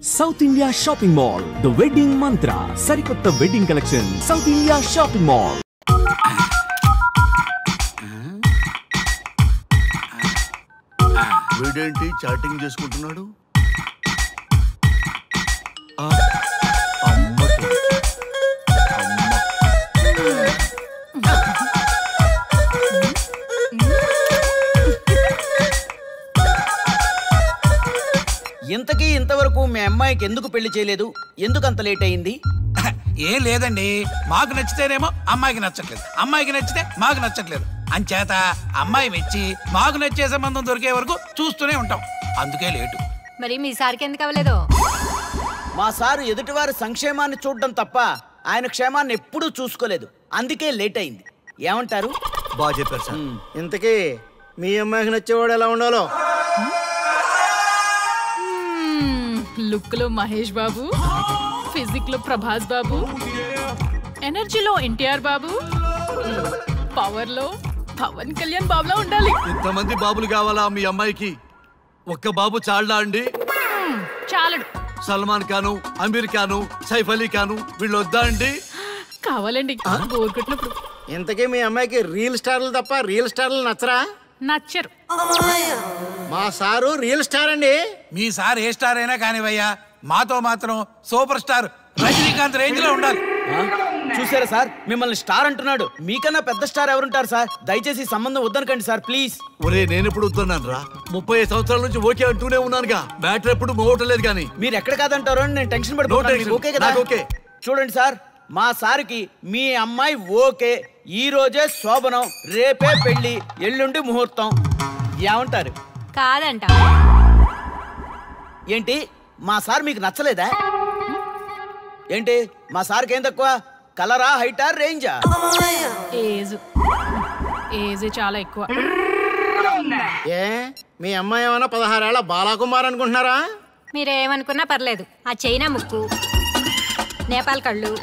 South India Shopping Mall, The Wedding Mantra, Sarikotta Wedding Collection, South India Shopping Mall. వీడేంటి chatting చేసుకుంటున్నాడు? ఇంతకీ ఇంతవరకు మీ అమ్మాయికి ఎందుకు పెళ్లి చేయలేదు? ఎందుకు అంత లేట్ అయింది? ఏం లేదండి, మాకు నచ్చితేనేమో అమ్మాయికి నచ్చట్లేదు, అమ్మాయికి నచ్చితే మాకు నచ్చట్లేదు. అంచేత అమ్మాయి మెచ్చి మాకు నచ్చే సంబంధం దొరికే వరకు చూస్తూనే ఉంటాం. అందుకే లేటు. మరి మీ సార్కి ఎందుకు అవ్వలేదు? మా సారు ఎదుటివారి సంక్షేమాన్ని చూడడం తప్ప ఆయన క్షేమాన్ని ఎప్పుడూ చూసుకోలేదు. అందుకే లేట్ అయింది. ఏమంటారు? బాగా చెప్పారు సార్. ఇంతకీ మీ అమ్మాయికి నచ్చేవాడు ఎలా ఉండాలో? లుక్ లో మహేష్ బాబు, ఫిజిక్ లో ప్రభాస్ బాబు, ఎనర్జీలో ఎన్టీఆర్ బాబు, పవర్ లో పవన్ కళ్యాణ్ బాబులా ఉండాలి. ఇంతమంది బాబులు కావాలా మీ అమ్మాయికి? ఒక్క బాబు చాలడా అండి? చాలడు. సల్మాన్ ఖాను, అమీర్ ఖాను, సైఫ్ అలీ ఖాను వీళ్ళు వద్దా అండి? కావాలండి బోర్ కొట్టినప్పుడు. ఇంతకీ మీ అమ్మాయికి రియల్ స్టార్లు తప్ప రియల్ స్టార్లు నచ్చరా? నచ్చరు. మా సారు రియల్ స్టార్ అండి. మీ సార్ ఏ స్టార్ అయినా కానివయ్యా, మాతో మాత్రం సూపర్ స్టార్ రజనీకాంత్ రేంజ్ లో ఉండాలి. చూసారా సార్, మిమ్మల్ని స్టార్ అంటున్నాడు. మీకన్నా పెద్ద స్టార్ ఎవరుంటారు సార్? దయచేసి సంబంధం వద్దనకండి సార్, ప్లీజ్. ఒరే నేను ఎప్పుడు వద్దన్నాను రా? 30 సంవత్సరాల నుంచి ఓకే అంటూనే ఉన్నానుగా. బ్యాటర్ ఎప్పుడు మోగటలేదు కానీ. మీరు ఎక్కడ కాదంటారో అని నేను టెన్షన్ పడిపోతున్నాను. ఓకే కదా? ఓకే. చూడండి సార్, మా సార్కి మీ అమ్మాయి ఓకే. ఈ రోజే శోభనం, రేపే పెళ్లి, ఎల్లుండి ముహూర్తం. ఏమంటారు? కాదంట. ఏంటి, మా సార్ మీకు నచ్చలేదా? ఏంటి, మా సార్కి ఏం తక్కువ? కలరా, హైటా, రేంజా? ఏజ్ చాలా ఎక్కువ. ఏ మీ అమ్మాయి ఏమన్నా 16 ఏళ్ల బాలాకుమార్ అనుకుంటున్నారా? మీరేమనుకున్నా పర్లేదు. ఆ చైనా ముక్కు, నేపాల్ కళ్ళు,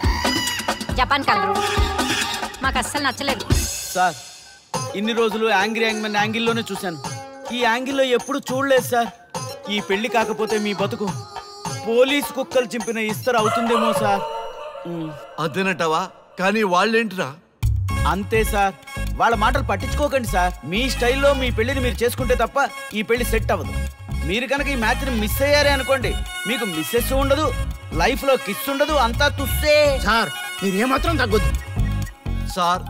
జపాన్ కలరు మాకు అస్సలు నచ్చలేదు. సార్, ఇన్ని రోజులు యాంగిల్లోనే చూశాను. ఈ యాంగిల్లో ఎప్పుడు చూడలేదు సార్. ఈ పెళ్లి కాకపోతే మీ బతుకు పోలీస్ కుక్కలు చింపిన ఇస్తరు అవుతుందేమో సార్. అదేనంటావా? కానీ వాళ్ళేంటిరా? అంతే సార్, వాళ్ళ మాటలు పట్టించుకోకండి సార్. మీ స్టైల్లో మీ పెళ్లిని మీరు చేసుకుంటే తప్ప ఈ పెళ్లి సెట్ అవ్వదు. మీరు కనుక ఈ మ్యాచ్ని మిస్ అయ్యారే అనుకోండి, మీకు మిస్సెస్ ఉండదు, లైఫ్ లో కిస్ ఉండదు, అంతా తుస్సే. సార్ మీరేమాత్రం తగ్గొద్దు. సార్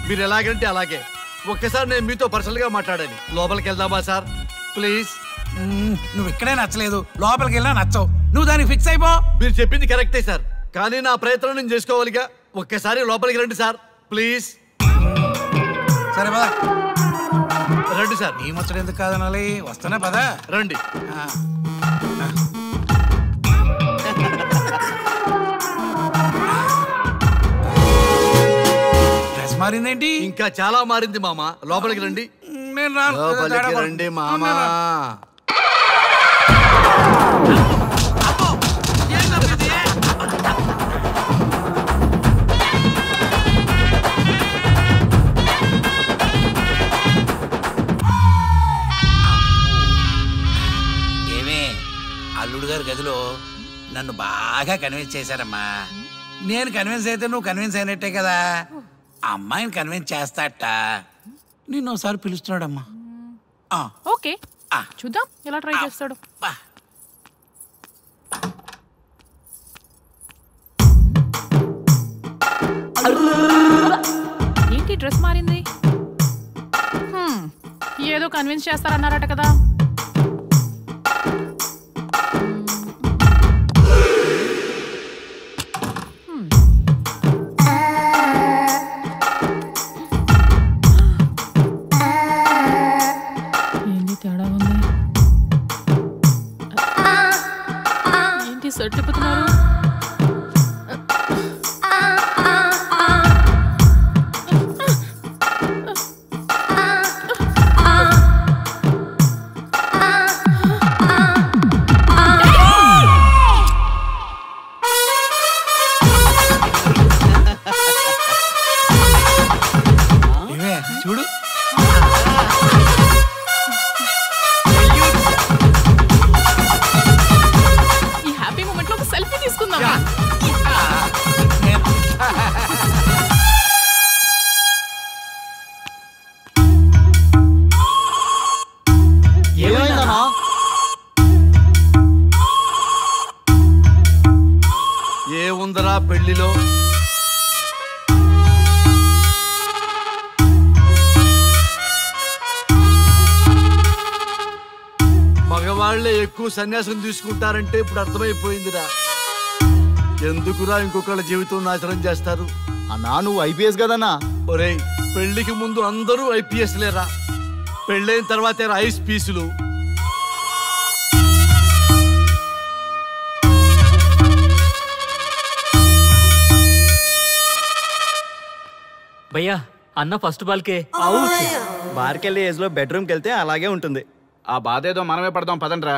మీరు ఎలాగంటే అలాగే. ఒక్కసారి నేను మీతో పర్సనల్ గా మాట్లాడాలి. లోపలికి వెళ్దామా సార్? ప్లీజ్. నువ్వు ఇక్కడే నచ్చలేదు, లోపలికి వెళ్ళినా నచ్చవు. నువ్వు దానికి ఫిక్స్ అయిపో. మీరు చెప్పింది కరెక్టే సార్, కానీ నా ప్రయత్నం నేను చేసుకోవాలిగా. ఒక్కసారి లోపలికి రండి సార్, ప్లీజ్. సరే పదా రండి సార్. నీ ముచ్చట ఎందుకు కాదనాలి? వస్తానే పదా, రండి. డ్రెస్ మారిందేంటి? ఇంకా చాలా మారింది మామ. లోపలికి రండి. నేను రాను. లోపలికి రండి మామ. అల్లుడు గారి గదిలో నన్ను బాగా కన్విన్స్ చేశారమ్మా. నేను కన్విన్స్ అయితే నువ్వు కన్విన్స్ అయినట్టే కదా. అమ్మాయిని కన్విన్స్ చేస్తాట. నిన్ను ఒకసారి పిలుస్తున్నాడమ్మా. ఓకే, చూద్దాం ఎలా ట్రై చేస్తాడు. ఏంటి డ్రెస్ మారింది? ఏదో కన్విన్స్ చేస్తారన్నారట కదా. సర్టిపోతున్నారు. చూడు, కదరా పెళ్లిలో. మగవాళ్లే ఎక్కువ సన్యాసం తీసుకుంటారంటే ఇప్పుడు అర్థమైపోయిందిరా. ఎందుకురా ఇంకొకళ్ళ జీవితం నాశనం చేస్తారు? అన్నా నువ్వు ఐపీఎస్ కదన్నా. ఒరేయ్, పెళ్లికి ముందు అందరూ ఐపీఎస్ లేరా, పెళ్ళైన తర్వాతే ఐస్ పీసులు. భయ్యా అన్న ఫస్ట్ బాల్కే బార్కెళ్ళి ఏజ్ లో బెడ్రూమ్కి వెళ్తే అలాగే ఉంటుంది. ఆ బాధ ఏదో మనమే పడదాం పదండ్రా.